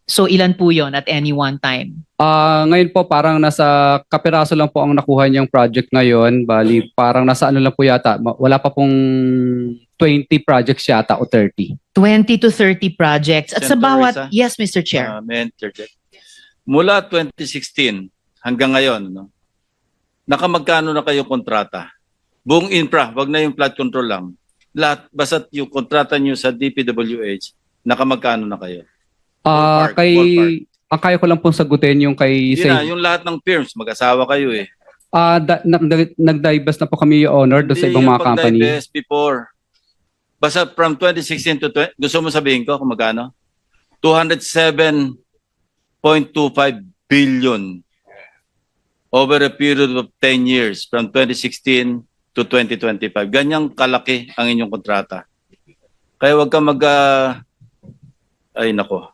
So ilan po yon at any one time? Ngayon po parang nasa kapiraso lang po ang nakuha niyang project ngayon. Bali, parang nasa ano lang po yata. Wala pa pong 20 projects yata o 30. 20 to 30 projects. At sa Senator bawat... Risa? Yes, Mr. Chair. May interject. Mula 2016 hanggang ngayon, no, nakamagkano na kayo kontrata? Buong infra, wag na yung flood control lang. Lahat, basta yung kontrata nyo sa DPWH, nakamagkano na kayo? Ballpark, ballpark. Ang kaya ko lang pong sagutin yung kay Yun na, yung lahat ng firms, mag-asawa kayo eh. Nag-divest na po kami, Your Honor, doon sa Hindi ibang yung mga company. pag-divest before. Basta from 2016 to 20, gusto mo sabihin ko kung magkano? 207.25 billion over a period of 10 years from 2016 to 2025. Ganyang kalaki ang inyong kontrata. Kaya wag ka ay nako.